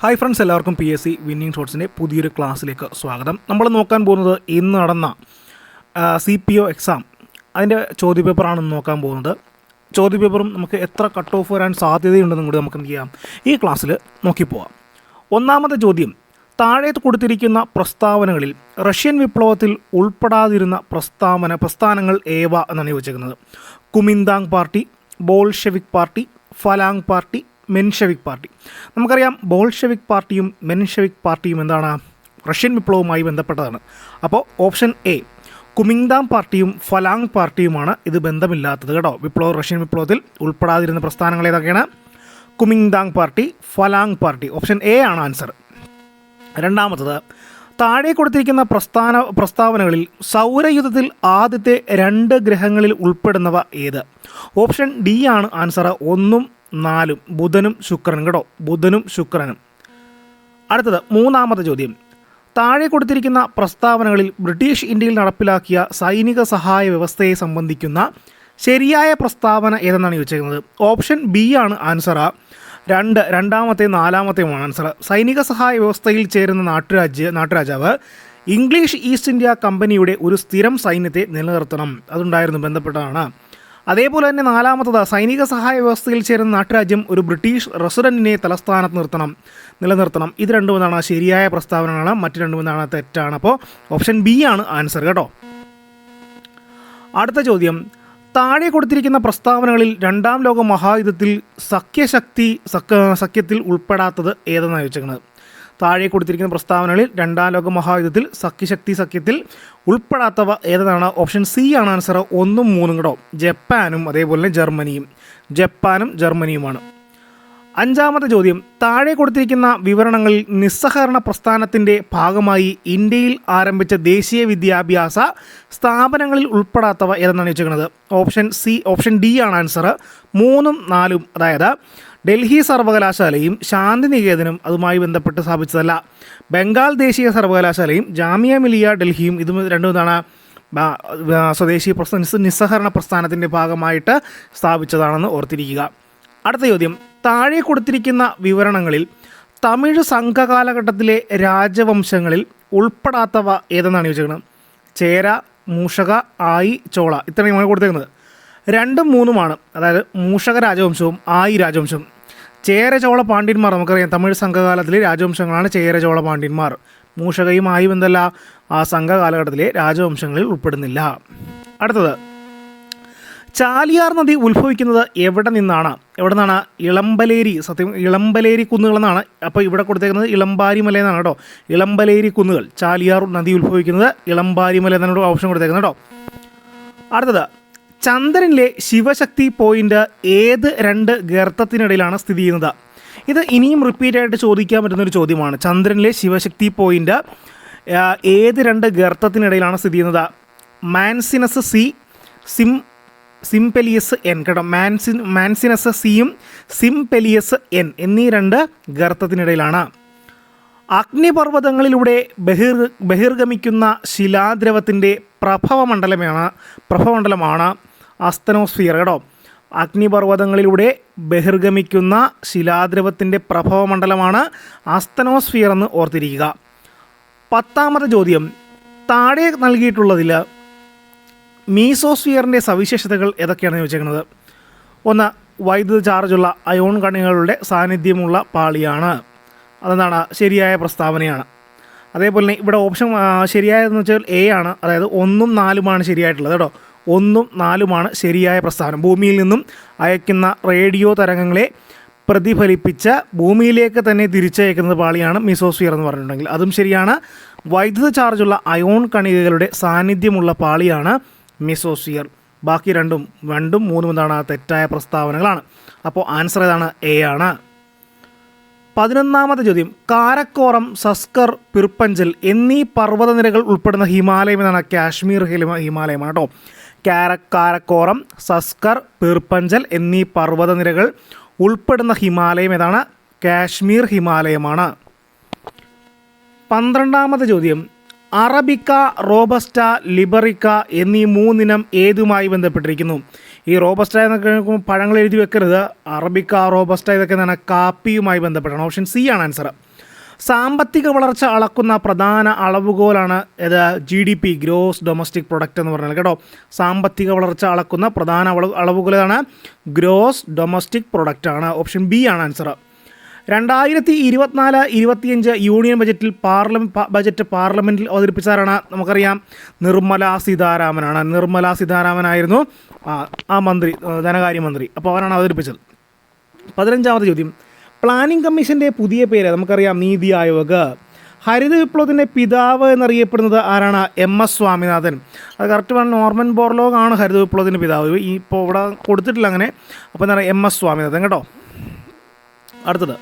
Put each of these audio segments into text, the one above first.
Hi friends, എല്ലാവർക്കും PSC winning ഷോട്ട്സിൻ്റെ പുതിയൊരു ക്ലാസ്സിലേക്ക് സ്വാഗതം. നമ്മൾ നോക്കാൻ പോകുന്നത് ഇന്ന് നടന്ന CPO എക്സാം അതിൻ്റെ ചോദ്യപേപ്പറാണ് നോക്കാൻ പോകുന്നത്. ചോദ്യപേപ്പറും നമുക്ക് എത്ര കട്ട് ഓഫ് വരാൻ സാധ്യതയുണ്ടെന്നും കൂടി നമുക്ക് എന്ത് ചെയ്യാം, ഈ ക്ലാസ്സിൽ നോക്കിപ്പോവാം. ഒന്നാമത്തെ ചോദ്യം, താഴെ കൊടുത്തിരിക്കുന്ന പ്രസ്താവനകളിൽ റഷ്യൻ വിപ്ലവത്തിൽ ഉൾപ്പെടാതിരുന്ന പ്രസ്ഥാനങ്ങൾ ഏവ എന്നാണ് ചോദിച്ചിരിക്കുന്നത്. Kuomintang party, Bolshevik party, Falange party, Menshevik party. നമുക്കറിയാം ബോൾഷെവിക് പാർട്ടിയും മെൻഷെവിക് പാർട്ടിയും എന്താണ്, റഷ്യൻ വിപ്ലവവുമായി ബന്ധപ്പെട്ടതാണ്. അപ്പോൾ ഓപ്ഷൻ എ കുമിങ്താങ് പാർട്ടിയും ഫലാങ് പാർട്ടിയുമാണ് ഇത് ബന്ധമില്ലാത്തത് കേട്ടോ. റഷ്യൻ വിപ്ലവത്തിൽ ഉൾപ്പെടാതിരുന്ന പ്രസ്ഥാനങ്ങൾ ഏതൊക്കെയാണ്? Kuomintang party, Falange party. Option A ആണ് ആൻസർ. രണ്ടാമത്തത്, താഴെ കൊടുത്തിരിക്കുന്ന പ്രസ്താവനകളിൽ സൗരയുധത്തിൽ ആദ്യത്തെ 2 ഗ്രഹങ്ങളിൽ ഉൾപ്പെടുന്നവ ഏത്? ഓപ്ഷൻ ഡി ആണ് ആൻസർ. 1ഉം 4ഉം, ബുധനും ശുക്രനും കേട്ടോ, ബുധനും ശുക്രനും. അടുത്തത് മൂന്നാമത്തെ ചോദ്യം, താഴെ കൊടുത്തിരിക്കുന്ന പ്രസ്താവനകളിൽ ബ്രിട്ടീഷ് ഇന്ത്യയിൽ നടപ്പിലാക്കിയ സൈനിക സഹായ വ്യവസ്ഥയെ സംബന്ധിക്കുന്ന ശരിയായ പ്രസ്താവന ഏതെന്നാണ് ചോദിച്ചിരിക്കുന്നത്. ഓപ്ഷൻ ബി ആണ് ആൻസർ. രണ്ടാമത്തെയും നാലാമത്തെയുമാണ് ആൻസർ. സൈനിക സഹായ വ്യവസ്ഥയിൽ ചേരുന്ന നാട്ടുരാജാവ് ഇംഗ്ലീഷ് ഈസ്റ്റ് ഇന്ത്യ കമ്പനിയുടെ ഒരു സ്ഥിരം സൈന്യത്തെ നിലനിർത്തണം, അതുണ്ടായിരുന്നു, ബന്ധപ്പെട്ടതാണ്. അതേപോലെ തന്നെ നാലാമത്തത്, സൈനിക സഹായ വ്യവസ്ഥയിൽ ചേരുന്ന നാട്ടുരാജ്യം ഒരു ബ്രിട്ടീഷ് റെസിഡൻറ്റിനെ തലസ്ഥാനത്ത് നിലനിർത്തണം. ഇത് രണ്ടും എന്താണ് ശരിയായ പ്രസ്താവനകളാണ്, മറ്റു രണ്ടും എന്താണ് തെറ്റാണ്. അപ്പോൾ ഓപ്ഷൻ ബി ആണ് ആൻസർ കേട്ടോ. അടുത്ത ചോദ്യം, താഴെ കൊടുത്തിരിക്കുന്ന പ്രസ്താവനകളിൽ 2ാം ലോക മഹായുദ്ധത്തിൽ സഖ്യത്തിൽ ഉൾപ്പെടാത്തത് ഏതെന്നാണ് ചോദിച്ചിരിക്കുന്നത്. താഴെ കൊടുത്തിരിക്കുന്ന പ്രസ്താവനകളിൽ 2ാം ലോക മഹായുദ്ധത്തിൽ സഖ്യത്തിൽ ഉൾപ്പെടാത്തവ ഏതാണ്? ഓപ്ഷൻ സി ആണ് ആൻസർ. 1ഉം 3ഉം കേട്ടോ, ജപ്പാനും അതേപോലെ ജർമ്മനിയുമാണ്. അഞ്ചാമത്തെ ചോദ്യം, താഴെ കൊടുത്തിരിക്കുന്ന വിവരണങ്ങളിൽ നിസ്സഹകരണ പ്രസ്ഥാനത്തിൻ്റെ ഭാഗമായി ഇന്ത്യയിൽ ആരംഭിച്ച ദേശീയ വിദ്യാഭ്യാസ സ്ഥാപനങ്ങളിൽ ഉൾപ്പെടാത്തവ ഏതെന്നാണ് ചോദിച്ചിരിക്കുന്നത്. ഓപ്ഷൻ ഡി ആണ് ആൻസർ. 3ഉം 4ഉം, അതായത് ഡൽഹി സർവകലാശാലയും ശാന്തിനികേതനും അതുമായി ബന്ധപ്പെട്ട് സ്ഥാപിച്ചതല്ല. ബംഗാൾ ദേശീയ സർവകലാശാലയും ജാമിയ മിലിയ ഡൽഹിയും ഇതും രണ്ടും എന്താണ് സ്വദേശി നിസ്സഹകരണ പ്രസ്ഥാനത്തിൻ്റെ ഭാഗമായിട്ട് സ്ഥാപിച്ചതാണെന്ന് ഓർത്തിരിക്കുക. അടുത്ത ചോദ്യം, താഴെ കൊടുത്തിരിക്കുന്ന വിവരണങ്ങളിൽ തമിഴ് സംഘകാലഘട്ടത്തിലെ രാജവംശങ്ങളിൽ ഉൾപ്പെടാത്തവ ഏതെന്നാണ് ചോദിച്ചിരിക്കുന്നത്. ചേര, മൂഷക, ആയി, ചോള, ഇത്രയുമാണ് കൊടുത്തിരിക്കുന്നത്. 2ഉം 3ഉമാണ്, അതായത് മൂഷക രാജവംശവും ആയി രാജവംശവും. ചേര ചോള പാണ്ഡ്യന്മാർ നമുക്കറിയാം, തമിഴ് സംഘകാലത്തിലെ രാജവംശങ്ങളാണ് ചേര ചോള പാണ്ഡ്യന്മാർ. മൂഷകയും ആയി ബന്ധമല്ല, ആ സംഘകാലഘട്ടത്തിലെ രാജവംശങ്ങളിൽ ഉൾപ്പെടുന്നില്ല. അടുത്തത്, ചാലിയാർ നദി ഉത്ഭവിക്കുന്നത് എവിടെ നിന്നാണ്? ഇളമ്പലേരി കുന്നുകളെന്നാണ്. അപ്പോൾ ഇവിടെ കൊടുത്തേക്കുന്നത് ഇളമ്പാരി മല എന്നാണ് കേട്ടോ. ഇളമ്പലേരി കുന്നുകൾ, ചാലിയാർ നദി ഉത്ഭവിക്കുന്നത് ഇളമ്പാരി മല എന്നാണ് ഓപ്ഷൻ കൊടുത്തേക്കുന്നത് കേട്ടോ. അടുത്തത്, ചന്ദ്രനിലെ ശിവശക്തി പോയിന്റ് ഏത് 2 ഗർത്തത്തിനിടയിലാണ് സ്ഥിതി ചെയ്യുന്നത്? ഇത് ഇനിയും റിപ്പീറ്റായിട്ട് ചോദിക്കാൻ പറ്റുന്നൊരു ചോദ്യമാണ്. ചന്ദ്രനിലെ ശിവശക്തി പോയിന്റ് ഏത് 2 ഗർത്തത്തിനിടയിലാണ് സ്ഥിതി ചെയ്യുന്നത്? മാൻസിനസ് സി, സിംപെലിയസ് എൻ കേട്ടോ. മാൻസിനസ് സിയും സിംപെലിയസ് എൻ എന്നീ 2 ഗർത്തത്തിനിടയിലാണ്. അഗ്നിപർവ്വതങ്ങളിലൂടെ ബഹിർഗമിക്കുന്ന ശിലാദ്രവത്തിൻ്റെ പ്രഭവമണ്ഡലമാണ് അസ്തനോസ്ഫിയർ കേട്ടോ. അഗ്നിപർവ്വതങ്ങളിലൂടെ ബഹിർഗമിക്കുന്ന ശിലാദ്രവത്തിൻ്റെ പ്രഭവമണ്ഡലമാണ് അസ്തനോസ്ഫിയർ എന്ന് ഓർത്തിരിക്കുക. 10ാമത്തെ ചോദ്യം, താഴെ നൽകിയിട്ടുള്ളതിൽ മീസോസ്ഫിയറിൻ്റെ സവിശേഷതകൾ ഏതൊക്കെയാണെന്ന് ചോദിച്ചിരിക്കുന്നത്. 1, വൈദ്യുത ചാർജുള്ള അയോൺ കണികകളുടെ സാന്നിധ്യമുള്ള പാളിയാണ്. അതെന്താണ് ശരിയായ പ്രസ്താവനയാണ്. അതേപോലെ തന്നെ ഇവിടെ ഓപ്ഷൻ ശരിയായതെന്ന് വെച്ചാൽ എ ആണ്, അതായത് 1ഉം 4ഉമാണ് ശരിയായിട്ടുള്ളത് കേട്ടോ. 1ഉം 4ഉമാണ് ശരിയായ പ്രസ്താവന. ഭൂമിയിൽ നിന്നും അയക്കുന്ന റേഡിയോ തരംഗങ്ങളെ പ്രതിഫലിപ്പിച്ച് ഭൂമിയിലേക്ക് തന്നെ തിരിച്ചയക്കുന്ന പാളിയാണ് മീസോസ്ഫിയർ എന്ന് പറഞ്ഞിട്ടുണ്ടെങ്കിൽ അതും ശരിയാണ്. വൈദ്യുത ചാർജുള്ള അയോൺ കണികകളുടെ സാന്നിധ്യമുള്ള പാളിയാണ് മീസോസ്ഫിയർ. ബാക്കി 2ഉം 3ഉം എന്താണ് തെറ്റായ പ്രസ്താവനകളാണ്. അപ്പോൾ ആൻസർ ഏതാണ്? എ ആണ്. 11ാമത്തെ ചോദ്യം, കാരക്കോറം, സസ്കർ, പിർപ്പഞ്ചൽ എന്നീ പർവ്വതനിരകൾ ഉൾപ്പെടുന്ന ഹിമാലയം എന്നാണ്. കാശ്മീർ ഹിമാലയമാണ് കേട്ടോ. കാരക്കോറം, സസ്കർ, പിർപ്പഞ്ചൽ എന്നീ പർവ്വതനിരകൾ ഉൾപ്പെടുന്ന ഹിമാലയം ഏതാണ്? കാശ്മീർ ഹിമാലയമാണ്. 12ാമത്തെ ചോദ്യം, അറബിക്ക, റോബസ്റ്റ, ലിബറിക്ക എന്നീ 3 ഇനം ഏതുമായി ബന്ധപ്പെട്ടിരിക്കുന്നു? ഈ റോബസ്റ്റ എന്നൊക്കെ പഴങ്ങൾ എഴുതി വെക്കരുത്. അറബിക്ക, റോബസ്റ്റ ഇതൊക്കെ എന്താണ് കാപ്പിയുമായി ബന്ധപ്പെട്ടാണ്. ഓപ്ഷൻ സി ആണ് ആൻസർ. സാമ്പത്തിക വളർച്ച അളക്കുന്ന പ്രധാന അളവുകോലാണ് ഏത്? GDP, ഗ്രോസ് ഡൊമസ്റ്റിക് പ്രൊഡക്റ്റ് എന്ന് പറഞ്ഞാൽ കേട്ടോ. സാമ്പത്തിക വളർച്ച അളക്കുന്ന പ്രധാന അളവുകോലാണ് ഗ്രോസ് ഡൊമസ്റ്റിക് പ്രൊഡക്റ്റ് ആണ്. ഓപ്ഷൻ ബി ആണ് ആൻസർ. 2024-25 യൂണിയൻ ബജറ്റ് പാർലമെൻറ്റിൽ അവതരിപ്പിച്ചാരാണ്? നമുക്കറിയാം, നിർമ്മല സീതാരാമനാണ്. നിർമ്മല സീതാരാമനായിരുന്നു ആ മന്ത്രി, ധനകാര്യമന്ത്രി. അപ്പോൾ അവരാണ് അവതരിപ്പിച്ചത്. 15ാമത്തെ ചോദ്യം, പ്ലാനിംഗ് കമ്മീഷൻ്റെ പുതിയ പേര് നമുക്കറിയാം, നീതി ആയോഗ്. ഹരിത വിപ്ലവത്തിൻ്റെ പിതാവ് എന്നറിയപ്പെടുന്നത് ആരാണ്? MS സ്വാമിനാഥൻ. അത് കറക്റ്റ് പറഞ്ഞാൽ നോർമൻ ബോർലോഗ് ആണ് ഹരിത വിപ്ലവത്തിൻ്റെ പിതാവ്. ഇപ്പോൾ ഇവിടെ കൊടുത്തിട്ടില്ല അങ്ങനെ. അപ്പോൾ എന്താണ്? MS സ്വാമിനാഥൻ കേട്ടോ. അടുത്തത്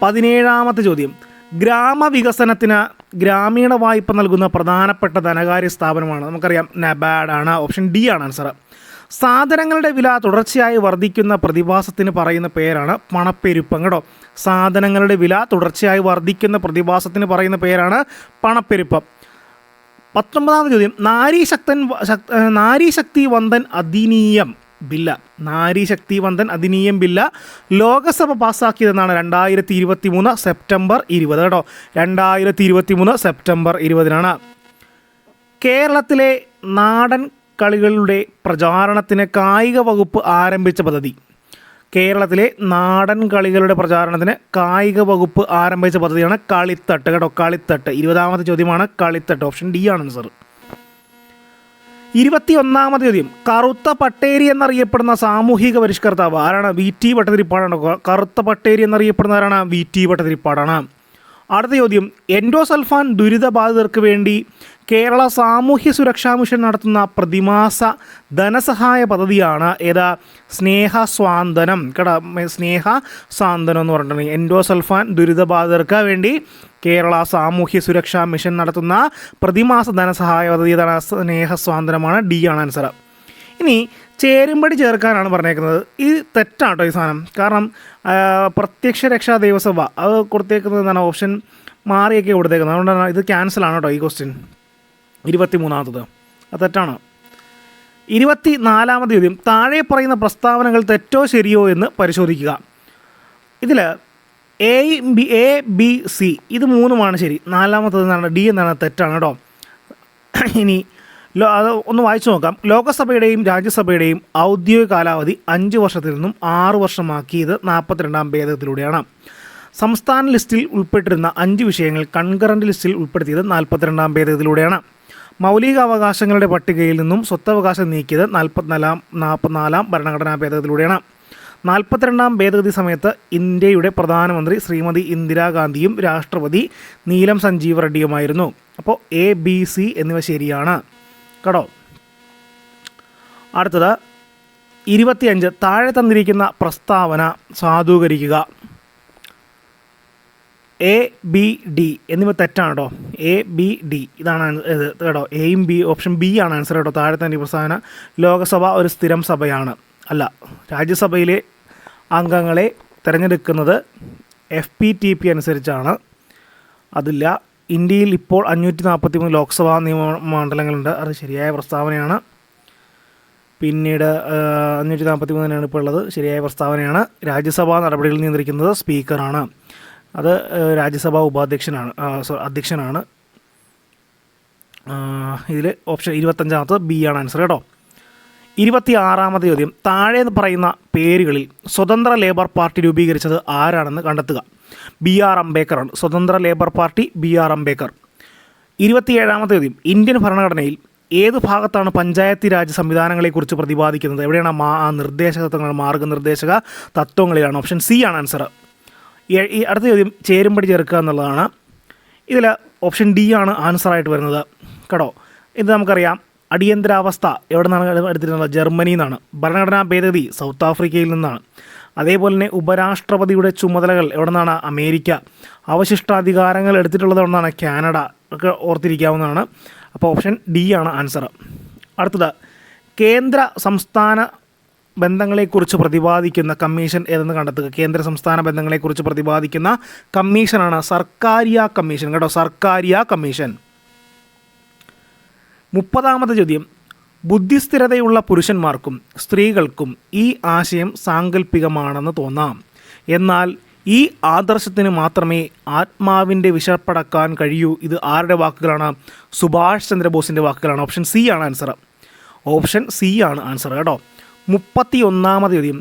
17ാമത്തെ ചോദ്യം, ഗ്രാമവികസനത്തിന് ഗ്രാമീണ വായ്പ നൽകുന്ന പ്രധാനപ്പെട്ട ധനകാര്യ സ്ഥാപനമാണ്. നമുക്കറിയാം, നബാഡ് ആണ്. ഓപ്ഷൻ ഡി ആണ് ആൻസർ. സാധനങ്ങളുടെ വില തുടർച്ചയായി വർദ്ധിക്കുന്ന പ്രതിഭാസത്തിന് പറയുന്ന പേരാണ് പണപ്പെരുപ്പം കേട്ടോ. സാധനങ്ങളുടെ വില തുടർച്ചയായി വർദ്ധിക്കുന്ന പ്രതിഭാസത്തിന് പറയുന്ന പേരാണ് പണപ്പെരുപ്പം. 19ാമത്തെ ചോദ്യം, നാരീശക്തി വന്ദൻ അധിനിയം ബില്ല് ലോകസഭ പാസ്സാക്കിയതെന്നാണ്? 2023 സെപ്റ്റംബർ 20 കേട്ടോ. 2023 സെപ്റ്റംബർ 20 കേരളത്തിലെ നാടൻ കളികളുടെ പ്രചാരണത്തിന് കായിക വകുപ്പ് ആരംഭിച്ച പദ്ധതി. കേരളത്തിലെ നാടൻ കളികളുടെ പ്രചാരണത്തിന് കായിക വകുപ്പ് ആരംഭിച്ച പദ്ധതിയാണ് കളിത്തട്ട് കേട്ടോ. കളിത്തട്ട്. 20ാമത്തെ ചോദ്യമാണ് കളിത്തട്ട്. ഓപ്ഷൻ ഡി ആണ് ആൻസർ. 21ാമത്തെ ചോദ്യം, കറുത്ത പട്ടേരി എന്നറിയപ്പെടുന്ന സാമൂഹിക പരിഷ്കർത്താവ് ആരാണ്? VT ഭട്ടതിരിപ്പാടാണ്. കറുത്ത പട്ടേരി എന്നറിയപ്പെടുന്ന ആരാണ്? VT ഭട്ടതിരിപ്പാടാണ്. അടുത്ത ചോദ്യം, എൻഡോസൾഫാൻ ദുരിതബാധിതർക്ക് വേണ്ടി കേരള സാമൂഹ്യ സുരക്ഷാ മിഷൻ നടത്തുന്ന പ്രതിമാസ ധനസഹായ പദ്ധതിയാണ് ഏതാ? സ്നേഹസ്വാന്തനം കേട്ടോ. സ്നേഹസ്വാന്തനം എന്ന് പറഞ്ഞിട്ടുണ്ടെങ്കിൽ എൻഡോസൾഫാൻ ദുരിതബാധിതർക്ക് വേണ്ടി കേരള സാമൂഹ്യ സുരക്ഷാ മിഷൻ നടത്തുന്ന പ്രതിമാസ ധനസഹായ പദ്ധതി ഏതാണ്? സ്നേഹസ്വാന്തനമാണ്. ഡി ആണ് ആൻസർ. ഇനി ചേരുംപടി ചേർക്കാനാണ് പറഞ്ഞേക്കുന്നത്. ഇത് തെറ്റാണ് കേട്ടോ ഈ സാധനം. കാരണം പ്രത്യക്ഷ രക്ഷാ ദേവസഭ അത് കൊടുത്തേക്കുന്നത് എന്താണ്? ഓപ്ഷൻ മാറിയൊക്കെ കൊടുത്തേക്കുന്നത്. അതുകൊണ്ടാണ് ഇത് ക്യാൻസലാണ് കേട്ടോ ഈ ക്വസ്റ്റ്യൻ. 23ാമത്തത് അത് തെറ്റാണ്. 24ാമത്തെ ചോദ്യം, താഴെ പറയുന്ന പ്രസ്താവനകൾ തെറ്റോ ശരിയോ എന്ന് പരിശോധിക്കുക. ഇതിൽ A, B, C ഇത് മൂന്നുമാണ് ശരി. 4ാമത്തത് എന്താണ്? D എന്നാണ് തെറ്റാണ് കേട്ടോ. ഇനി അത് ഒന്ന് വായിച്ചു നോക്കാം. ലോകസഭയുടെയും രാജ്യസഭയുടെയും ഔദ്യോഗിക കാലാവധി 5 വർഷത്തിൽ നിന്നും 6 വർഷമാക്കിയത് 42ാം ഭേദഗതിയിലൂടെയാണ്. സംസ്ഥാന ലിസ്റ്റിൽ ഉൾപ്പെട്ടിരുന്ന 5 വിഷയങ്ങൾ കൺകറൻറ്റ് ലിസ്റ്റിൽ ഉൾപ്പെടുത്തിയത് 42ാം ഭേദഗതിയിലൂടെയാണ്. മൗലിക അവകാശങ്ങളുടെ പട്ടികയിൽ നിന്നും സ്വത്തവകാശം നീക്കിയത് 44ാം ഭരണഘടനാ ഭേദഗതിയിലൂടെയാണ്. 42ാം ഭേദഗതി സമയത്ത് ഇന്ത്യയുടെ പ്രധാനമന്ത്രി ശ്രീമതി ഇന്ദിരാഗാന്ധിയും രാഷ്ട്രപതി നീലം സഞ്ജീവ റെഡ്ഡിയുമായിരുന്നു. അപ്പോൾ A, B, C എന്നിവ ശരിയാണ് കേട്ടോ. അടുത്തത് 25, താഴെ തന്നിരിക്കുന്ന പ്രസ്താവന സാധൂകരിക്കുക. A, B, D എന്നിവ തെറ്റാണ് കേട്ടോ. A, B, D ഇതാണ് ഇത് കേട്ടോ. എയും ബി ഓപ്ഷൻ ബി ആണ് ആൻസർ കേട്ടോ. താഴെ തന്നെ പ്രസ്താവന ലോകസഭ ഒരു സ്ഥിരം സഭയാണ്. അല്ല, രാജ്യസഭയിലെ അംഗങ്ങളെ തിരഞ്ഞെടുക്കുന്നത് FPTP അനുസരിച്ചാണ്. അതില്ല. ഇന്ത്യയിൽ ഇപ്പോൾ 543 ലോക്സഭാ നിയമമണ്ഡലങ്ങളുണ്ട്. അത് ശരിയായ പ്രസ്താവനയാണ്. പിന്നീട് 543 ഇപ്പോൾ ഉള്ളത്. ശരിയായ പ്രസ്താവനയാണ്. രാജ്യസഭാ നടപടികൾ നിയന്ത്രിക്കുന്നത് സ്പീക്കറാണ്. അത് രാജ്യസഭാ അധ്യക്ഷനാണ്. ഇതിൽ ഓപ്ഷൻ 25ാമത്തത് ബി ആണ് ആൻസർ കേട്ടോ. 26ാമത്തെ ചോദ്യം, താഴെ പറയുന്ന പേരുകളിൽ സ്വതന്ത്ര ലേബർ പാർട്ടി രൂപീകരിച്ചത് ആരാണെന്ന് കണ്ടെത്തുക. BR അംബേദ്കർ ആണ്. സ്വതന്ത്ര ലേബർ പാർട്ടി BR അംബേദ്കർ. 27ാമത്തെ ചോദ്യം, ഇന്ത്യൻ ഭരണഘടനയിൽ ഏത് ഭാഗത്താണ് പഞ്ചായത്തി രാജ് സംവിധാനങ്ങളെക്കുറിച്ച് പ്രതിപാദിക്കുന്നത്? എവിടെയാണ് നിർദ്ദേശക തത്വങ്ങൾ? മാർഗ്ഗനിർദ്ദേശക തത്വങ്ങളിലാണ്. ഓപ്ഷൻ സി ആണ് ആൻസർ. ഈ അടുത്ത ചോദ്യം ചേരുംപടി ചേർക്കുക എന്നുള്ളതാണ്. ഇതിൽ ഓപ്ഷൻ ഡി ആണ് ആൻസറായിട്ട് വരുന്നത് കേട്ടോ. ഇത് നമുക്കറിയാം. അടിയന്തരാവസ്ഥ എവിടെ നിന്നാണ് എടുത്തിരുന്നത്? ജർമ്മനിയിൽ നിന്നാണ്. ഭരണഘടനാ ഭേദഗതി സൗത്ത് ആഫ്രിക്കയിൽ നിന്നാണ്. അതേപോലെ തന്നെ ഉപരാഷ്ട്രപതിയുടെ ചുമതലകൾ എവിടെ നിന്നാണ്? അമേരിക്ക. അവശിഷ്ടാധികാരങ്ങൾ എടുത്തിട്ടുള്ളത് എവിടെ നിന്നാണ്? കാനഡ. ഒക്കെ ഓർത്തിരിക്കാവുന്നതാണ്. അപ്പോൾ ഓപ്ഷൻ ഡി ആണ് ആൻസർ. അടുത്തത്, കേന്ദ്ര സംസ്ഥാന ബന്ധങ്ങളെക്കുറിച്ച് പ്രതിപാദിക്കുന്ന കമ്മീഷൻ ഏതെന്ന് കണ്ടെത്തുക. കേന്ദ്ര സംസ്ഥാന ബന്ധങ്ങളെക്കുറിച്ച് പ്രതിപാദിക്കുന്ന കമ്മീഷനാണ് സർക്കാരിയ കമ്മീഷൻ കേട്ടോ. സർക്കാരിയ കമ്മീഷൻ. 30ാമത്തെ ചോദ്യം, ബുദ്ധിസ്ഥിരതയുള്ള പുരുഷന്മാർക്കും സ്ത്രീകൾക്കും ഈ ആശയം സാങ്കല്പികമാണെന്ന് തോന്നാം. എന്നാൽ ഈ ആദർശത്തിന് മാത്രമേ ആത്മാവിൻ്റെ വിശപ്പടക്കാൻ കഴിയൂ. ഇത് ആരുടെ വാക്കുകളാണ്? സുഭാഷ് ചന്ദ്രബോസിൻ്റെ വാക്കുകളാണ്. ഓപ്ഷൻ സി ആണ് ആൻസർ. ഓപ്ഷൻ സി ആണ് ആൻസർ കേട്ടോ. 31ാമത് ചോദ്യം.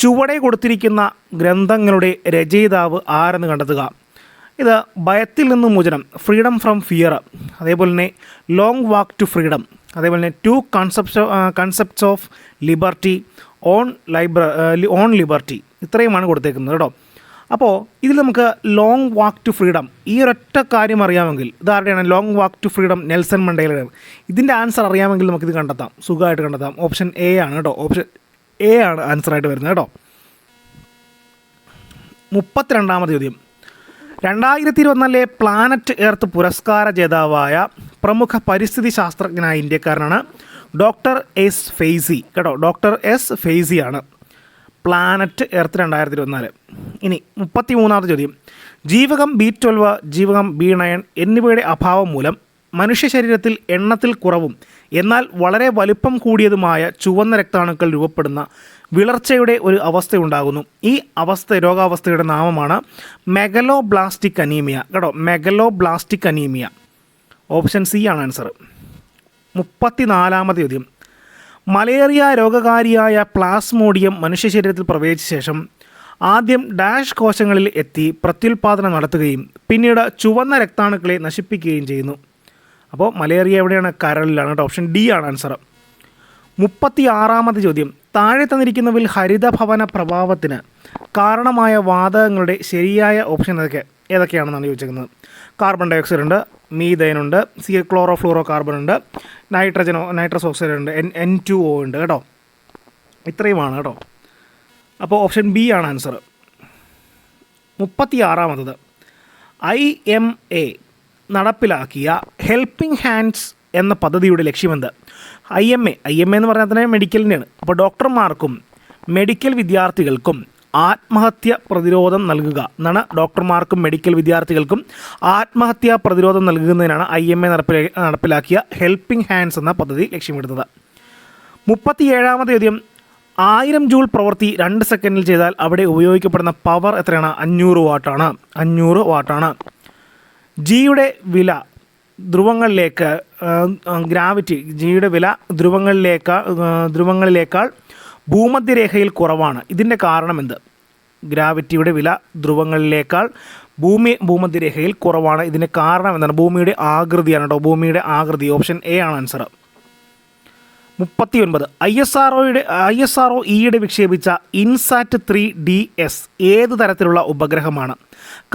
ചുവടെ കൊടുത്തിരിക്കുന്ന ഗ്രന്ഥങ്ങളുടെ രചയിതാവ് ആരെന്ന് കണ്ടെത്തുക. ഇത് ഭയത്തിൽ നിന്ന് മോചനം, ഫ്രീഡം ഫ്രം ഫിയർ, അതേപോലെ തന്നെ ലോങ് വാക്ക് ടു ഫ്രീഡം, അതേപോലെ തന്നെ 2 concepts of liberty, on liberty, ഇത്രയുമാണ് കൊടുത്തേക്കുന്നത് കേട്ടോ. അപ്പോൾ ഇതിൽ നമുക്ക് ലോങ് വാക്ക് ടു ഫ്രീഡം ഈ ഒരൊറ്റ കാര്യം അറിയാമെങ്കിൽ, ഇതാരുടെയാണ്? Long walk to freedom Nelson മണ്ടേലയുടെയാണ്. ഇതിൻ്റെ ആൻസർ അറിയാമെങ്കിൽ നമുക്കിത് കണ്ടെത്താം, സുഖമായിട്ട് കണ്ടെത്താം. ഓപ്ഷൻ എ ആണ് കേട്ടോ. ഓപ്ഷൻ എ ആണ് ആൻസറായിട്ട് വരുന്നത് കേട്ടോ. 32ാമത് ചോദ്യം. 2024 പ്ലാനറ്റ് എർത്ത് പുരസ്കാര ജേതാവായ പ്രമുഖ പരിസ്ഥിതി ശാസ്ത്രജ്ഞനായ ഇന്ത്യക്കാരനാണ് ഡോക്ടർ എസ് ഫെയ്സി കേട്ടോ. ഡോക്ടർ എസ് ഫെയ്സി ആണ്. Planet earth 2024. ഇനി 33ാമത് ചോദ്യം. ജീവകം B12, ജീവകം B9 എന്നിവയുടെ അഭാവം മൂലം മനുഷ്യ ശരീരത്തിൽ എണ്ണത്തിൽ കുറവും എന്നാൽ വളരെ വലിപ്പം കൂടിയതുമായ ചുവന്ന രക്താണുക്കൾ രൂപപ്പെടുന്ന വിളർച്ചയുടെ ഒരു അവസ്ഥയുണ്ടാകുന്നു. ഈ രോഗാവസ്ഥയുടെ നാമമാണ് മെഗലോബ്ലാസ്റ്റിക് അനീമിയ കേട്ടോ. Megaloblastic anaemia. ഓപ്ഷൻ സി ആണ് ആൻസർ. 34ാമത് ചോദ്യം. മലേറിയ രോഗകാരിയായ പ്ലാസ്മോഡിയം മനുഷ്യ ശരീരത്തിൽ പ്രവേശിച്ച ശേഷം ആദ്യം ഡാഷ് കോശങ്ങളിൽ എത്തി പ്രത്യുൽപാദനം നടത്തുകയും പിന്നീട് ചുവന്ന രക്താണുക്കളെ നശിപ്പിക്കുകയും ചെയ്യുന്നു. അപ്പോൾ മലേറിയ എവിടെയാണ്? കരളിലാണ് കേട്ടോ. ഓപ്ഷൻ ഡി ആണ് ആൻസർ. 36ാമത് ചോദ്യം. താഴെ തന്നിരിക്കുന്നതിൽ ഹരിതഭവന പ്രഭാവത്തിന് കാരണമായ വാതകങ്ങളുടെ ശരിയായ ഓപ്ഷൻ ഏതൊക്കെയാണെന്നാണ് ചോദിച്ചിരിക്കുന്നത്. കാർബൺ ഡയോക്സൈഡ് ഉണ്ട്, മീഥൈനുണ്ട്, ക്ലോറോ ഫ്ലൂറോ കാർബൺ ഉണ്ട്, നൈട്രസ് ഓക്സൈഡ് ഉണ്ട്, N2O ഉണ്ട് കേട്ടോ. ഇത്രയുമാണ് കേട്ടോ. അപ്പോൾ ഓപ്ഷൻ ബി ആണ് ആൻസർ. 36ാമത്. IMA നടപ്പിലാക്കിയ ഹെൽപ്പിംഗ് ഹാൻഡ്സ് എന്ന പദ്ധതിയുടെ ലക്ഷ്യമെന്ത്? IMA എന്ന് പറഞ്ഞാൽ തന്നെ മെഡിക്കലിൻ്റെയാണ്. അപ്പോൾ ഡോക്ടർമാർക്കും മെഡിക്കൽ വിദ്യാർത്ഥികൾക്കും ആത്മഹത്യ പ്രതിരോധം നൽകുക എന്നാണ്. ഡോക്ടർമാർക്കും മെഡിക്കൽ വിദ്യാർത്ഥികൾക്കും ആത്മഹത്യാ പ്രതിരോധം നൽകുന്നതിനാണ് IMA നടപ്പിലാക്കിയ ഹെൽപ്പിംഗ് ഹാൻഡ്സ് എന്ന പദ്ധതി ലക്ഷ്യമിടുന്നത്. 37ാമത് ചോദ്യം. 1000 ജൂൾ പ്രവൃത്തി 2 സെക്കൻഡിൽ ചെയ്താൽ അവിടെ ഉപയോഗിക്കപ്പെടുന്ന പവർ എത്രയാണ്? 500 വാട്ടാണ്. 500 വാട്ടാണ്. ജിയുടെ വില ധ്രുവങ്ങളിലേക്ക് ജിയുടെ വില ധ്രുവങ്ങളിലേക്കാൾ ഭൂമധ്യരേഖയിൽ കുറവാണ്. ഇതിൻ്റെ കാരണമെന്ത്? ഗ്രാവിറ്റിയുടെ വില ധ്രുവങ്ങളിലേക്കാൾ ഭൂമധ്യരേഖയിൽ കുറവാണ്. ഇതിൻ്റെ കാരണം എന്താണ്? ഭൂമിയുടെ ആകൃതിയാണ് കേട്ടോ. ഭൂമിയുടെ ആകൃതി. ഓപ്ഷൻ എ ആണ് ആൻസർ. 39. ISRO ഈയിടെ വിക്ഷേപിച്ച ഇൻസാറ്റ് 3DS ഏത് തരത്തിലുള്ള ഉപഗ്രഹമാണ്?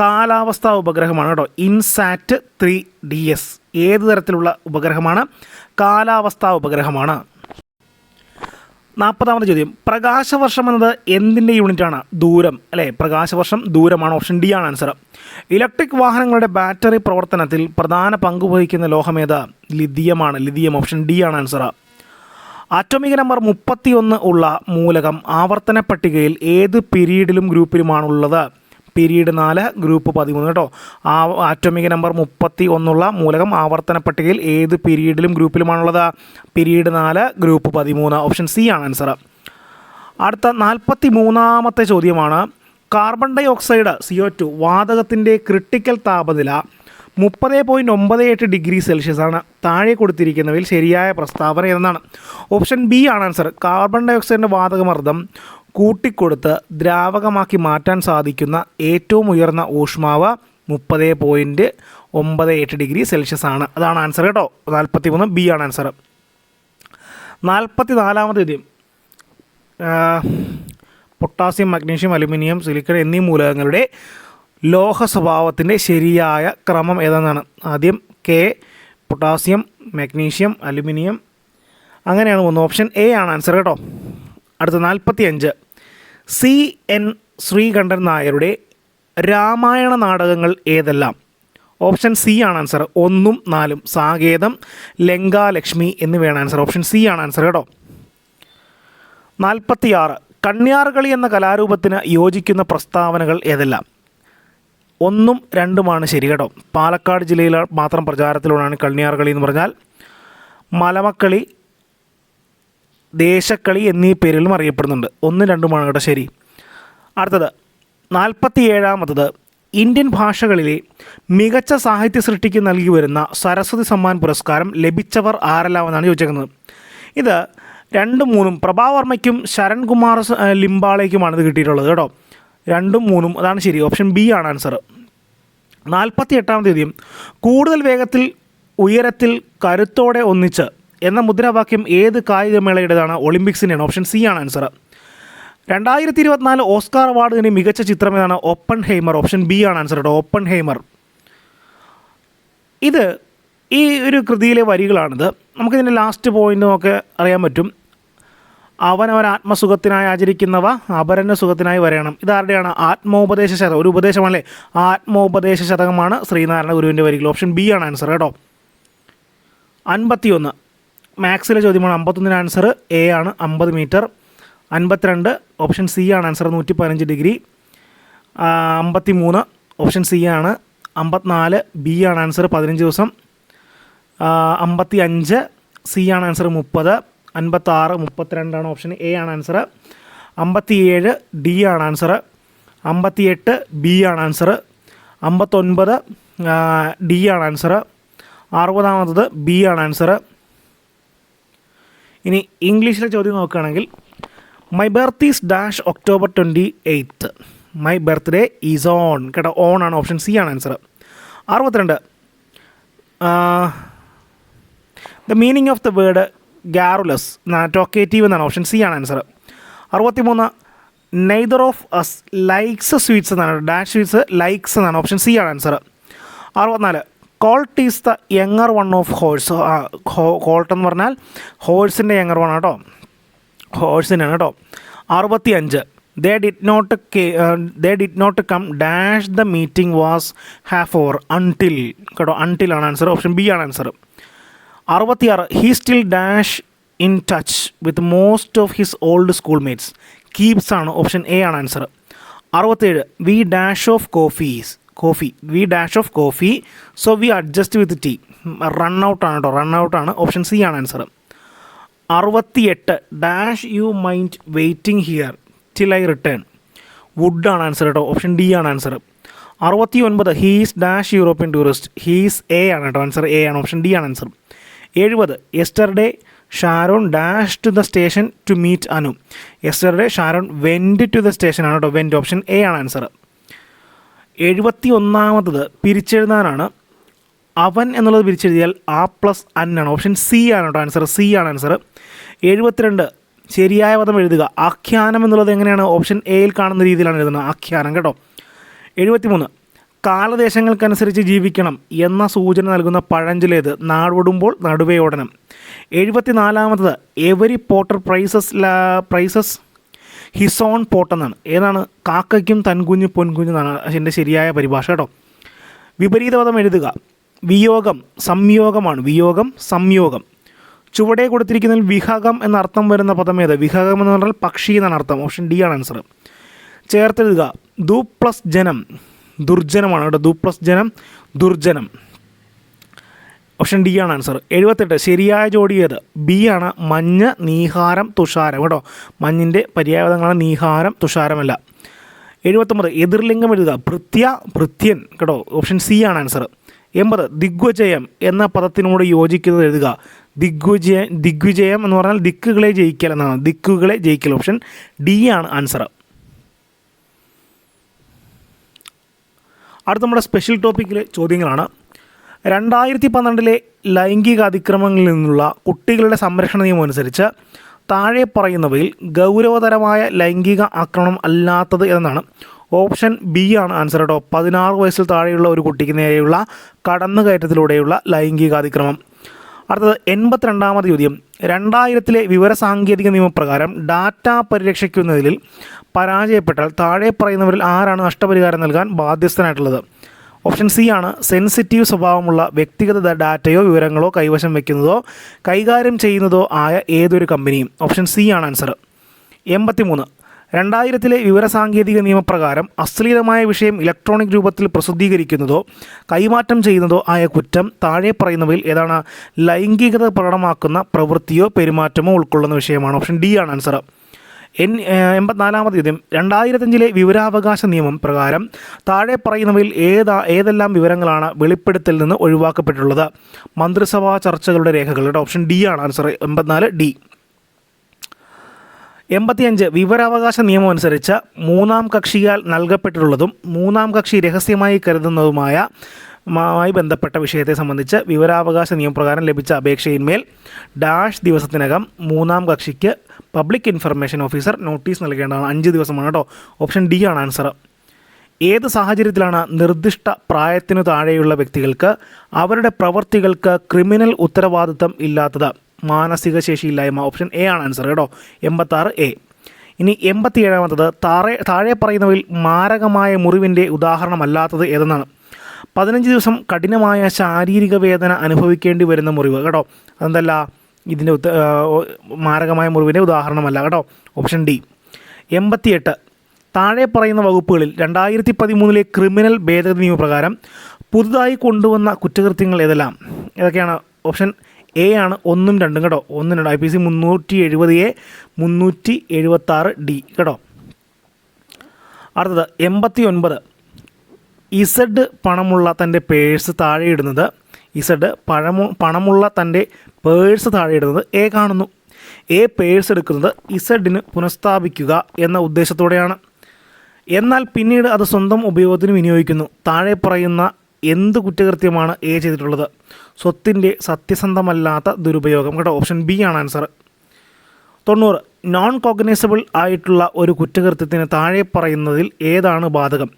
കാലാവസ്ഥാ ഉപഗ്രഹമാണ് കേട്ടോ. ഇൻസാറ്റ് 3DS ഏത് തരത്തിലുള്ള ഉപഗ്രഹമാണ്? കാലാവസ്ഥാ ഉപഗ്രഹമാണ്. 40ാമത് ചോദ്യം. പ്രകാശവർഷം എന്നത് എന്തിൻ്റെ യൂണിറ്റാണ്? ദൂരം അല്ലേ? പ്രകാശവർഷം ദൂരമാണ്. ഓപ്ഷൻ ഡി ആണ് ആൻസർ. ഇലക്ട്രിക് വാഹനങ്ങളുടെ ബാറ്ററി പ്രവർത്തനത്തിൽ പ്രധാന പങ്ക് വഹിക്കുന്ന ലോഹമേത്? ലിഥിയമാണ്. ലിഥിയം. ഓപ്ഷൻ ഡി ആണ് ആൻസർ. ആറ്റോമിക് നമ്പർ 31 ഉള്ള മൂലകം ആവർത്തന പട്ടികയിൽ ഏത് പീരീഡിലും ഗ്രൂപ്പിലുമാണുള്ളത്? പീരീഡ് 4 ഗ്രൂപ്പ് 13 കേട്ടോ. ആറ്റോമിക് നമ്പർ 31 ഉള്ള മൂലകം ആവർത്തന പട്ടികയിൽ ഏത് പീരീഡിലും ഗ്രൂപ്പിലുമാണുള്ളത്? Period 4 group 13. ഓപ്ഷൻ സി ആണ് ആൻസർ. അടുത്ത 43ാമത്തെ ചോദ്യമാണ്. കാർബൺ ഡൈ ഓക്സൈഡ് CO2 വാതകത്തിൻ്റെ ക്രിട്ടിക്കൽ താപനില 30.98 ഡിഗ്രി സെൽഷ്യസ് ആണ്. താഴെ കൊടുത്തിരിക്കുന്നവയിൽ ശരിയായ പ്രസ്താവന ഏതെന്നാണ്? ഓപ്ഷൻ ബി ആണ് ആൻസർ. കാർബൺ ഡൈ ഓക്സൈഡിൻ്റെ വാതകമർദ്ദം കൂട്ടിക്കൊടുത്ത് ദ്രാവകമാക്കി മാറ്റാൻ സാധിക്കുന്ന ഏറ്റവും ഉയർന്ന ഊഷ്മാവ് 30.98 ഡിഗ്രി സെൽഷ്യസ് ആണ്. അതാണ് ആൻസർ കേട്ടോ. 43 ബി ആണ് ആൻസർ. 44ാമത് ചോദ്യം. പൊട്ടാസ്യം, മഗ്നീഷ്യം, അലുമിനിയം, സിലിക്കൺ എന്നീ മൂലകങ്ങളുടെ ലോഹ സ്വഭാവത്തിൻ്റെ ശരിയായ ക്രമം ഏതെന്നാണ്? ആദ്യം K, പൊട്ടാസ്യം, മഗ്നീഷ്യം, അലുമിനിയം, അങ്ങനെയാണ് പോകുന്നത്. ഓപ്ഷൻ എ ആണ് ആൻസർ കേട്ടോ. അടുത്ത 45. CN ശ്രീകണ്ഠൻ നായരുടെ രാമായണ നാടകങ്ങൾ ഏതെല്ലാം? ഓപ്ഷൻ സി ആണ് ആൻസർ. 1ഉം 4ഉം. സാകേതം, ലങ്കാലക്ഷ്മി എന്നിവയാണ് ആൻസർ. ഓപ്ഷൻ സി ആണ് ആൻസർ കേട്ടോ. 46. കണ്യാർകളി എന്ന കലാരൂപത്തിന് യോജിക്കുന്ന പ്രസ്താവനകൾ ഏതെല്ലാം? 1ഉം 2ഉമാണ് ശരി കേട്ടോ. പാലക്കാട് ജില്ലയിൽ മാത്രം പ്രചാരത്തിലുള്ളതാണ് കണ്യാർകളി എന്ന് പറഞ്ഞാൽ. മലമക്കളി, ദേശക്കളി എന്നീ പേരിലും അറിയപ്പെടുന്നുണ്ട്. 1ഉം 2ഉമാണ് കേട്ടോ ശരി. അടുത്തത് 47-ാമത്തത് ഇന്ത്യൻ ഭാഷകളിലെ മികച്ച സാഹിത്യ സൃഷ്ടിക്ക് നൽകി വരുന്ന സരസ്വതി സമ്മാൻ പുരസ്കാരം ലഭിച്ചവർ ആരെല്ലാമെന്നാണ് ചോദിച്ചേക്കുന്നത്. ഇത് 2-3 പ്രഭാവർമ്മയ്ക്കും ശരൺകുമാർ ലിംബാളയ്ക്കുമാണ് ഇത് കിട്ടിയിട്ടുള്ളത് കേട്ടോ. 2-3 അതാണ് ശരി. ഓപ്ഷൻ ബി ആണ് ആൻസർ. 48-ാമത്തെ ചോദ്യം, കൂടുതൽ വേഗത്തിൽ ഉയരത്തിൽ കരുത്തോടെ ഒന്നിച്ച് എന്ന മുദ്രാവാക്യം ഏത് കായികമേളയുടേതാണ്? ഒളിമ്പിക്സിൻ്റെയാണ്. ഓപ്ഷൻ സി ആണ് ആൻസർ. 2024 ഓസ്കാർ അവാർഡിന് മികച്ച ചിത്രം ഏതാണ്? ഓപ്പൺഹൈമർ. ഓപ്ഷൻ ബി ആണ് ആൻസർ കേട്ടോ. ഓപ്പൺഹൈമർ. ഇത് ഈ ഒരു കൃതിയിലെ വരികളാണിത്. നമുക്കിതിൻ്റെ ലാസ്റ്റ് പോയിൻ്റുമൊക്കെ അറിയാൻ പറ്റും. അവനവൻ ആത്മസുഖത്തിനായി ആചരിക്കുന്നവ അപരൻ്റെ സുഖത്തിനായി വരയണം. ഇതാരുടെയാണ്? ആത്മോപദേശ ശതകം. ഒരു ഉപദേശമല്ലേ? ആത്മോപദേശ ശതകമാണ് ശ്രീനാരായണ ഗുരുവിൻ്റെ വരികൾ. ഓപ്ഷൻ ബി ആണ് ആൻസർ കേട്ടോ. 51 മാത്സിലെ ചോദ്യമാണ്. 51 ആൻസർ എ ആണ്, 50 മീറ്റർ. 52 ഓപ്ഷൻ സി ആണ് ആൻസർ, 115 ഡിഗ്രി. 53 ഓപ്ഷൻ സി ആണ്. 54 ബി ആണ് ആൻസർ, 15 ദിവസം. 55 സി ആണ് ആൻസർ, 30. 56 32 ഓപ്ഷൻ എ ആണ് ആൻസർ. 57 ഡി ആണ് ആൻസർ. 58 ബി ആണ് ആൻസർ. 59 ഡി ആണ് ആൻസർ. 60-ാമത്തത് ബി ആണ് ആൻസർ. ഇനി ഇംഗ്ലീഷിലെ ചോദ്യം നോക്കുകയാണെങ്കിൽ, my birth is dash October 28. My birthday is on കേട്ടോ. ഓൺ ആണ്. ഓപ്ഷൻ സി ആണ് answer. 62 the meaning of the word garrulous talkative എന്നാണ്. ഓപ്ഷൻ സി ആണ് answer. 63 neither of us likes sweets എന്നാണ്. ഡാഷ് സ്വീറ്റ്സ് ലൈക്സ് എന്നാണ്. Option C ആണ് answer. 64 colt is the younger one of horse. Colt എന്ന് പറഞ്ഞാൽ ഹോഴ്സിൻ്റെ younger one കേട്ടോ. ഹോഴ്സിനാണ് കേട്ടോ. 65 they did not come dash the meeting was half over until കേട്ടോ. അൺടിൽ ആണ് ആൻസർ. ഓപ്ഷൻ ബി ആണ് answer. 66 he still dash in touch with most of his old school mates. Keeps ആണ്. Option A ആണ് answer. 67 we dash of we dash of coffee so we adjust with tea. Run out ആണ് കേട്ടോ. Run out ആണ്. Option C ആണ് answer. 68 dash you mind waiting here till I return. Would ആണ് answer കേട്ടോ. Option D ആണ് answer. 69 he's dash European tourist. He's a ആണ് കേട്ടോ. Answer A ആണ്. ഓപ്ഷൻ ഡി ആണ് answer. 70 yesterday Sharon dash to the station to meet Anu. Yesterday Sharon went to the station ആണ് കേട്ടോ. Went. Option A ആണ് answer. 71-ാമത്തത് പിരിച്ചെഴുതാനാണ്. അവൻ എന്നുള്ളത് പിരിച്ചെഴുതിയാൽ ആ പ്ലസ് അൻ ആണ്. ഓപ്ഷൻ സി ആണ് കേട്ടോ. ആൻസർ സി ആണ് ആൻസർ. 72 ശരിയായ പദം എഴുതുക. ആഖ്യാനം എന്നുള്ളത് എങ്ങനെയാണ്? ഓപ്ഷൻ എയിൽ കാണുന്ന രീതിയിലാണ് എഴുതുന്നത്. ആഖ്യാനം കേട്ടോ. 73 കാലദേശങ്ങൾക്കനുസരിച്ച് ജീവിക്കണം എന്ന സൂചന നൽകുന്ന പഴഞ്ചൊല്ലേത്? നാടോടുമ്പോൾ നടുവേ ഓടണം. 74-ാമത്തത് every potter praises his own pot എന്നാണ്. ഏതാണ്? കാക്കയ്ക്കും തൻകുഞ്ഞ് പൊൻകുഞ്ഞ് എന്നാണ് അതിൻ്റെ ശരിയായ പരിഭാഷ കേട്ടോ. വിപരീത പദം എഴുതുക. വിയോഗം സംയോഗമാണ്. വിയോഗം സംയോഗം. ചുവടെ കൊടുത്തിരിക്കുന്നതിൽ വിഹകം എന്നർത്ഥം വരുന്ന പദം ഏത്? വിഹകം എന്ന് പറഞ്ഞാൽ പക്ഷി എന്നാണ് അർത്ഥം. ഓപ്ഷൻ ഡി ആണ് ആൻസർ. ചേർത്തെഴുതുക. ദു പ്ലസ് ജനം ദുർജനമാണ് കേട്ടോ. ദു പ്ലസ് ജനം ദുർജനം. ഓപ്ഷൻ ഡി ആണ് ആൻസർ. 78 ശരിയായ ജോഡി ഏത്? ബി ആണ്. മഞ്ഞ് നീഹാരം തുഷാരം കേട്ടോ. മഞ്ഞിൻ്റെ പര്യായപദങ്ങളാണ് നീഹാരം തുഷാരമല്ല. 79 എതിർലിംഗം എഴുതുക. ഭൃത്യ ഭൃത്യൻ കേട്ടോ. ഓപ്ഷൻ സി ആണ് ആൻസർ. 80 ദിഗ്വിജയം എന്ന പദത്തിനോട് യോജിക്കുന്നത് എഴുതുക. ദിഗ്വിജയം എന്ന് പറഞ്ഞാൽ ദിക്കുകളെ ജയിക്കൽ എന്നാണ്. ദിക്കുകളെ ജയിക്കൽ. ഓപ്ഷൻ ഡി ആണ് ആൻസർ. അടുത്ത നമ്മുടെ സ്പെഷ്യൽ ടോപ്പിക്കിലെ ചോദ്യങ്ങളാണ്. 2012 ലൈംഗിക അതിക്രമങ്ങളിൽ നിന്നുള്ള കുട്ടികളുടെ സംരക്ഷണ നിയമം അനുസരിച്ച് താഴെ പറയുന്നവയിൽ ഗൗരവതരമായ ലൈംഗിക ആക്രമണം അല്ലാത്തത് എന്നാണ്. ഓപ്ഷൻ ബി ആണ് ആൻസർ കേട്ടോ. 16 വയസ്സിൽ താഴെയുള്ള ഒരു കുട്ടിക്ക് നേരെയുള്ള കടന്നുകയറ്റത്തിലൂടെയുള്ള ലൈംഗികാതിക്രമം. അടുത്തത് 82-ാമത് ചോദ്യം. 2000 വിവരസാങ്കേതിക നിയമപ്രകാരം ഡാറ്റ പരിരക്ഷിക്കുന്നതിൽ പരാജയപ്പെട്ടാൽ താഴെ പറയുന്നവരിൽ ആരാണ് നഷ്ടപരിഹാരം നൽകാൻ ബാധ്യസ്ഥനായിട്ടുള്ളത്? ഓപ്ഷൻ സി ആണ്. സെൻസിറ്റീവ് സ്വഭാവമുള്ള വ്യക്തിഗത ഡാറ്റയോ വിവരങ്ങളോ കൈവശം വയ്ക്കുന്നതോ കൈകാര്യം ചെയ്യുന്നതോ ആയ ഏതൊരു കമ്പനിയും. ഓപ്ഷൻ സി ആണ് ആൻസർ. 83 2000 വിവരസാങ്കേതിക നിയമപ്രകാരം അശ്ലീലമായ വിഷയം ഇലക്ട്രോണിക് രൂപത്തിൽ പ്രസിദ്ധീകരിക്കുന്നതോ കൈമാറ്റം ചെയ്യുന്നതോ ആയ കുറ്റം താഴെ പറയുന്നവയിൽ ഏതാണ്? ലൈംഗികത പ്രകടമാക്കുന്ന പ്രവൃത്തിയോ പെരുമാറ്റമോ ഉൾക്കൊള്ളുന്ന വിഷയമാണ്. ഓപ്ഷൻ ഡി ആണ് ആൻസർ. 84-ാമത് ചോദ്യം, 2005 വിവരാവകാശ നിയമം പ്രകാരം താഴെ പറയുന്നവയിൽ ഏതെല്ലാം വിവരങ്ങളാണ് വെളിപ്പെടുത്തൽ നിന്ന് ഒഴിവാക്കപ്പെട്ടിട്ടുള്ളത്? മന്ത്രിസഭാ ചർച്ചകളുടെ രേഖകൾ. ഓപ്ഷൻ ഡി ആണ് ആൻസർ. 84 ഡി. 85 വിവരാവകാശ നിയമം അനുസരിച്ച് മൂന്നാം കക്ഷിയാൽ നൽകപ്പെട്ടിട്ടുള്ളതും മൂന്നാം കക്ഷി രഹസ്യമായി കരുതുന്നതുമായി ബന്ധപ്പെട്ട വിഷയത്തെ സംബന്ധിച്ച് വിവരാവകാശ നിയമപ്രകാരം ലഭിച്ച അപേക്ഷയിന്മേൽ ഡാഷ് ദിവസത്തിനകം മൂന്നാം കക്ഷിക്ക് പബ്ലിക് ഇൻഫർമേഷൻ ഓഫീസർ നോട്ടീസ് നൽകേണ്ടതാണ്. 5 ദിവസമാണ് കേട്ടോ. ഓപ്ഷൻ ഡി ആണ് ആൻസർ. ഏത് സാഹചര്യത്തിലാണ് നിർദ്ദിഷ്ട പ്രായത്തിനു താഴെയുള്ള വ്യക്തികൾക്ക് അവരുടെ പ്രവൃത്തികൾക്ക് ക്രിമിനൽ ഉത്തരവാദിത്തം ഇല്ലാത്തത്? മാനസിക ശേഷിയില്ലായ്മ. ഓപ്ഷൻ എ ആണ് ആൻസർ കേട്ടോ. 86 എ. ഇനി 87-ാമത്തത്, താഴെ പറയുന്നവയിൽ മാരകമായ മുറിവിൻ്റെ ഉദാഹരണമല്ലാത്തത് ഏതെന്നാണ്? 15 ദിവസം കഠിനമായ ശാരീരിക വേദന അനുഭവിക്കേണ്ടി വരുന്ന മുറിവ് കേട്ടോ. അതെന്തല്ല ഇതിൻ്റെ മാരകമായ മുറിവിൻ്റെ ഉദാഹരണമല്ല കേട്ടോ. Option D. 88 താഴെ പറയുന്ന വകുപ്പുകളിൽ 2013 ക്രിമിനൽ ഭേദഗതി നിയമപ്രകാരം പുതുതായി കൊണ്ടുവന്ന കുറ്റകൃത്യങ്ങൾ ഏതൊക്കെയാണ്? ഓപ്ഷൻ എ ആണ് 1ഉം 2ഉം കേട്ടോ. 1, 2 IPC 370A 376 ഡി കേട്ടോ. അടുത്തത് 89 ഇസഡ് പണമുള്ള തൻ്റെ പേഴ്സ് താഴെയിടുന്നത് പണമുള്ള തൻ്റെ പേഴ്സ് താഴെയിടുന്നത് എ കാണുന്നു. എ പേഴ്സ് എടുക്കുന്നത് ഇസഡിന് പുനഃസ്ഥാപിക്കുക എന്ന ഉദ്ദേശത്തോടെയാണ്. എന്നാൽ പിന്നീട് അത് സ്വന്തം ഉപയോഗത്തിന് വിനിയോഗിക്കുന്നു. താഴെ പറയുന്ന എന്ത് കുറ്റകൃത്യമാണ് എ ചെയ്തിട്ടുള്ളത്? സ്വത്തിൻ്റെ സത്യസന്ധമല്ലാത്ത ദുരുപയോഗം കേട്ടോ. ഓപ്ഷൻ ബി ആണ് ആൻസർ. 90 നോൺ കോഗ്നൈസബിൾ ആയിട്ടുള്ള ഒരു കുറ്റകൃത്യത്തിന് താഴെ പറയുന്നതിൽ ഏതാണ് ബാധകം?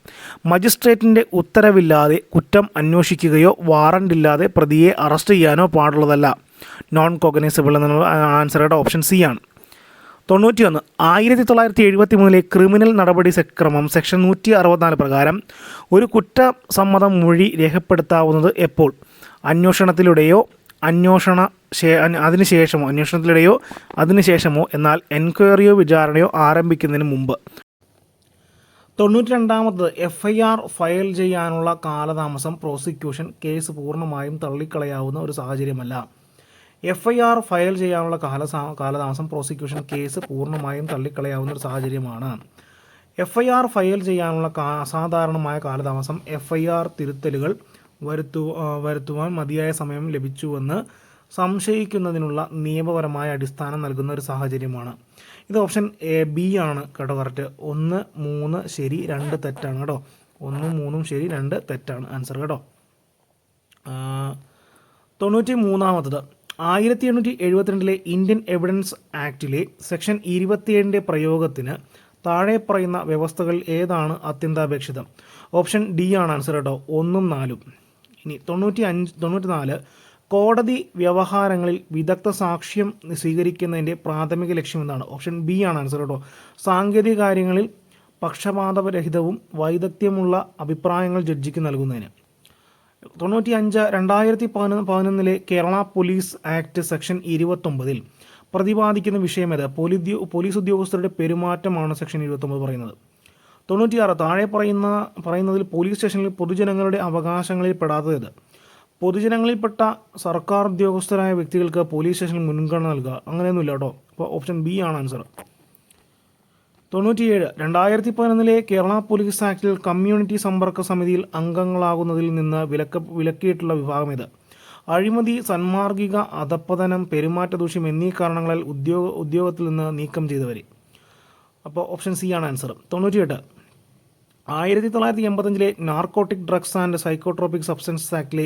മജിസ്ട്രേറ്റിൻ്റെ ഉത്തരവില്ലാതെ കുറ്റം അന്വേഷിക്കുകയോ വാറണ്ടില്ലാതെ പ്രതിയെ അറസ്റ്റ് ചെയ്യാനോ പാടുള്ളതല്ല. നോൺ കോഗ്നൈസബിൾ എന്നുള്ള ആൻസർ കേട്ടോ. ഓപ്ഷൻ സി ആണ്. 91 1973 ക്രിമിനൽ നടപടി ക്രമം സെക്ഷൻ 164 പ്രകാരം ഒരു കുറ്റസമ്മതം മൊഴി രേഖപ്പെടുത്താവുന്നത് എപ്പോൾ? അന്വേഷണത്തിലൂടെയോ അതിനുശേഷമോ എന്നാൽ എൻക്വയറിയോ വിചാരണയോ ആരംഭിക്കുന്നതിന് മുമ്പ്. 92-ാമത് FIR ഫയൽ ചെയ്യാനുള്ള കാലതാമസം പ്രോസിക്യൂഷൻ കേസ് പൂർണ്ണമായും തള്ളിക്കളയാവുന്ന ഒരു സാഹചര്യമല്ല. FIR ഫയൽ ചെയ്യാനുള്ള കാലതാമസം പ്രോസിക്യൂഷൻ കേസ് പൂർണ്ണമായും തള്ളിക്കളയാവുന്ന ഒരു സാഹചര്യമാണ്. FIR ഫയൽ ചെയ്യാനുള്ള അസാധാരണമായ കാലതാമസം FIR തിരുത്തലുകൾ വരുത്തുവാൻ മതിയായ സമയം ലഭിച്ചുവെന്ന് സംശയിക്കുന്നതിനുള്ള നിയമപരമായ അടിസ്ഥാനം നൽകുന്ന ഒരു സാഹചര്യമാണ്. ഇത് ഓപ്ഷൻ ബി ആണ് കേട്ടോ കറക്റ്റ്. 1, 3 ശരി, 2 തെറ്റാണ് കേട്ടോ. 1, 3 ശരി, 2 തെറ്റാണ് ആൻസർ കേട്ടോ. 93-ാമത്തത് 1872 ഇന്ത്യൻ എവിഡൻസ് ആക്ടിലെ സെക്ഷൻ 27 പ്രയോഗത്തിന് താഴെ പറയുന്ന വ്യവസ്ഥകൾ ഏതാണ് അത്യന്താപേക്ഷിതം? ഓപ്ഷൻ ഡി ആണ് ആൻസർ കേട്ടോ. 1ഉം 4ഉം. ഇനി 94 കോടതി വ്യവഹാരങ്ങളിൽ വിദഗ്ധ സാക്ഷ്യം സ്വീകരിക്കുന്നതിൻ്റെ പ്രാഥമിക ലക്ഷ്യം എന്താണ്? ഓപ്ഷൻ ബി ആണ് ആൻസർ കേട്ടോ. സാങ്കേതിക കാര്യങ്ങളിൽ പക്ഷപാതരഹിതവും വൈദഗ്ധ്യമുള്ള അഭിപ്രായങ്ങൾ ജഡ്ജിക്ക് നൽകുന്നതിന്. 95 2011 കേരള പോലീസ് ആക്ട് സെക്ഷൻ 29 പ്രതിപാദിക്കുന്ന വിഷയം ഏത്? പോലീസ് ഉദ്യോഗസ്ഥരുടെ പെരുമാറ്റമാണ് സെക്ഷൻ 29 പറയുന്നത്. 96 താഴെ പറയുന്നതിൽ പോലീസ് സ്റ്റേഷനിൽ പൊതുജനങ്ങളുടെ അവകാശങ്ങളിൽ പെടാത്തത്? പൊതുജനങ്ങളിൽപ്പെട്ട സർക്കാർ ഉദ്യോഗസ്ഥരായ വ്യക്തികൾക്ക് പോലീസ് സ്റ്റേഷനിൽ മുൻഗണന നൽകുക. അങ്ങനെയൊന്നുമില്ല കേട്ടോ. അപ്പോൾ ഓപ്ഷൻ ബി ആണ് ആൻസർ. 97 2011 കേരള പോലീസ് ആക്ടിൽ കമ്മ്യൂണിറ്റി സമ്പർക്ക സമിതിയിൽ അംഗങ്ങളാകുന്നതിൽ നിന്ന് വിലക്കിയിട്ടുള്ള വിഭാഗം ഏത്? അഴിമതി, സന്മാർഗിക അധപ്പതനം, പെരുമാറ്റദൂഷ്യം എന്നീ കാരണങ്ങളാൽ ഉദ്യോഗത്തിൽ നിന്ന് നീക്കം ചെയ്തവരെ. അപ്പോൾ ഓപ്ഷൻ സി ആണ് answer. 98 1985 narcotic drugs and psychotropic substance ആക്ടിലെ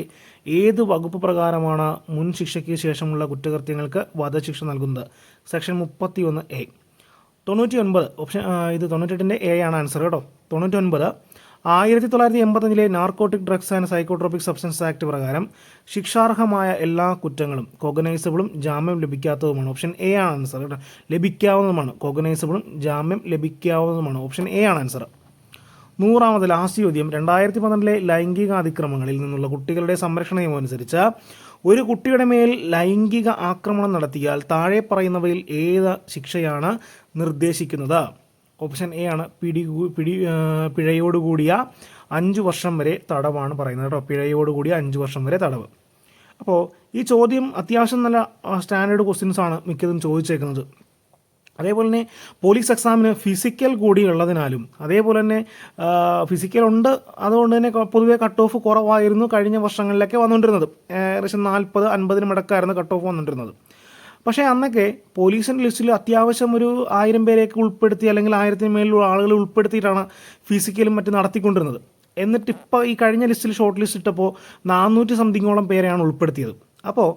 ഏത് വകുപ്പ് പ്രകാരമാണ് മുൻ ശിക്ഷയ്ക്ക് ശേഷമുള്ള കുറ്റകൃത്യങ്ങൾക്ക് വധശിക്ഷ നൽകുന്നത്? Section 31A. 99 ഓപ്ഷൻ ഇത് 98ൻ്റെ എ ആണ് ആൻസർ കേട്ടോ. 99 1985 narcotic drugs and psychotropic substance act പ്രകാരം ശിക്ഷാർഹമായ എല്ലാ കുറ്റങ്ങളും കോഗ്നൈസബിളും ജാമ്യം ലഭിക്കാത്തതുമാണ്. ഓപ്ഷൻ എ ആണ് ആൻസർ കേട്ടോ. ലഭിക്കാവുന്നതുമാണ്. കോഗ്നൈസബിളും ജാമ്യം ലഭിക്കാവുന്നതുമാണ്. ഓപ്ഷൻ എ ആണ് ആൻസർ. 100-ാമത് ലാസ്റ്റ് ചോദ്യം 2012 ലൈംഗിക അതിക്രമങ്ങളിൽ നിന്നുള്ള കുട്ടികളുടെ സംരക്ഷണ നിയമം അനുസരിച്ച് ഒരു കുട്ടിയുടെ മേൽ ലൈംഗിക ആക്രമണം നടത്തിയാൽ താഴെ പറയുന്നവയിൽ ഏത് ശിക്ഷയാണ് നിർദ്ദേശിക്കുന്നത്? ഓപ്ഷൻ എ ആണ് പിഴയോടുകൂടിയ 5 വർഷം വരെ തടവാണ് പറയുന്നത് കേട്ടോ. പിഴയോടുകൂടിയ 5 വർഷം വരെ തടവ്. അപ്പോൾ ഈ ചോദ്യം അത്യാവശ്യം നല്ല സ്റ്റാൻഡേർഡ് ക്വസ്റ്റ്യൻസ് ആണ് മിക്കതും ചോദിച്ചേക്കുന്നത്. അതേപോലെ തന്നെ പോലീസ് എക്സാമിന് ഫിസിക്കൽ കൂടി ഉള്ളതിനാലും അതേപോലെ തന്നെ ഫിസിക്കൽ ഉണ്ട്, അതുകൊണ്ട് തന്നെ പൊതുവേ കട്ട് ഓഫ് കുറവായിരുന്നു കഴിഞ്ഞ വർഷങ്ങളിലൊക്കെ വന്നുകൊണ്ടിരുന്നത്. ഏകദേശം 40-50 മടക്കായിരുന്നു കട്ട് ഓഫ് വന്നുകൊണ്ടിരുന്നത്. പക്ഷേ അന്നൊക്കെ പോലീസിൻ്റെ ലിസ്റ്റിൽ അത്യാവശ്യം ഒരു 1000 പേരെയൊക്കെ ഉൾപ്പെടുത്തി അല്ലെങ്കിൽ 1000-ന് മേലുള്ള ആളുകൾ ഉൾപ്പെടുത്തിയിട്ടാണ് ഫിസിക്കലും മറ്റും നടത്തിക്കൊണ്ടിരുന്നത്. എന്നിട്ട് ഇപ്പോൾ ഈ കഴിഞ്ഞ ലിസ്റ്റിൽ ഷോർട്ട് ലിസ്റ്റ് ഇട്ടപ്പോൾ 400 സംതിങ്ങോളം പേരെയാണ് ഉൾപ്പെടുത്തിയത്. അപ്പോൾ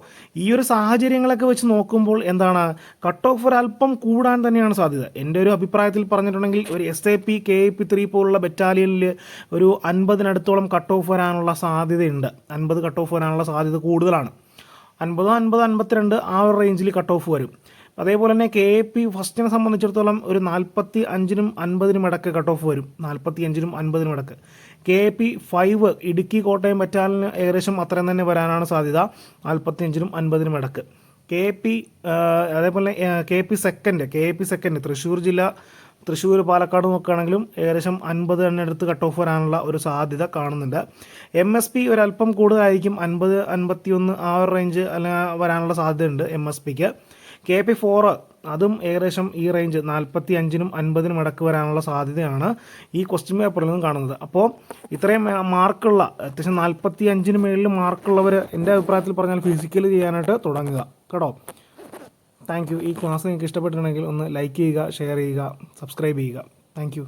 ഈ ഒരു സാഹചര്യങ്ങളൊക്കെ വെച്ച് നോക്കുമ്പോൾ എന്താണ്, കട്ട് ഓഫ് ഒരല്പം കൂടാൻ തന്നെയാണ് സാധ്യത. എൻ്റെ ഒരു അഭിപ്രായത്തിൽ പറഞ്ഞിട്ടുണ്ടെങ്കിൽ ഒരു SAP KAP3 പോലുള്ള ബറ്റാലിയനിൽ ഒരു 50-നടുത്തോളം കട്ട് ഓഫ് വരാനുള്ള സാധ്യതയുണ്ട്. 50 കട്ട് ഓഫ് വരാനുള്ള സാധ്യത കൂടുതലാണ്. 50-52 ആ ഒരു റേഞ്ചിൽ കട്ട് ഓഫ് വരും. അതേപോലെ തന്നെ KAP ഫസ്റ്റിനെ സംബന്ധിച്ചിടത്തോളം ഒരു 45-നും 50-നും ഇടയ്ക്ക് കട്ട് ഓഫ് വരും. 45-നും 50-നും ഇടയ്ക്ക്. KAP 5 ഇടുക്കി കോട്ടയം ബറ്റാലിയന് ഏകദേശം അത്രയും തന്നെ വരാനാണ് സാധ്യത, 45-നും 50-നും ഇടയ്ക്ക്. അതേപോലെ KAP സെക്കൻഡ് തൃശ്ശൂർ ജില്ല, തൃശ്ശൂർ പാലക്കാട് നോക്കുകയാണെങ്കിലും ഏകദേശം 50 എണ്ണടുത്ത് കട്ട് ഓഫ് വരാനുള്ള ഒരു സാധ്യത കാണുന്നുണ്ട്. MSP ഒരല്പം കൂടുതലായിരിക്കും, 50-51 ആ ഒരു റേഞ്ച് അല്ലെങ്കിൽ വരാനുള്ള സാധ്യതയുണ്ട് MSPക്ക്. KAP 4 അതും ഏകദേശം ഈ റേഞ്ച് 45-നും 50-നും ഇടയ്ക്ക് വരാനുള്ള സാധ്യതയാണ് ഈ ക്വസ്റ്റ്യൻ പേപ്പറിൽ നിന്നും കാണുന്നത്. അപ്പോൾ ഇത്രയും മാർക്കുള്ള അത്യാവശ്യം 45-ന് മേളിൽ മാർക്കുള്ളവർ എൻ്റെ അഭിപ്രായത്തിൽ പറഞ്ഞാൽ ഫിസിക്കൽ ചെയ്യാനായിട്ട് തുടങ്ങുക കേട്ടോ. Thank you. ഈ ക്ലാസ് നിങ്ങൾക്ക് ഇഷ്ടപ്പെട്ടിട്ടുണ്ടെങ്കിൽ ഒന്ന് ലൈക്ക് ചെയ്യുക, ഷെയർ ചെയ്യുക, സബ്സ്ക്രൈബ് ചെയ്യുക. Thank you.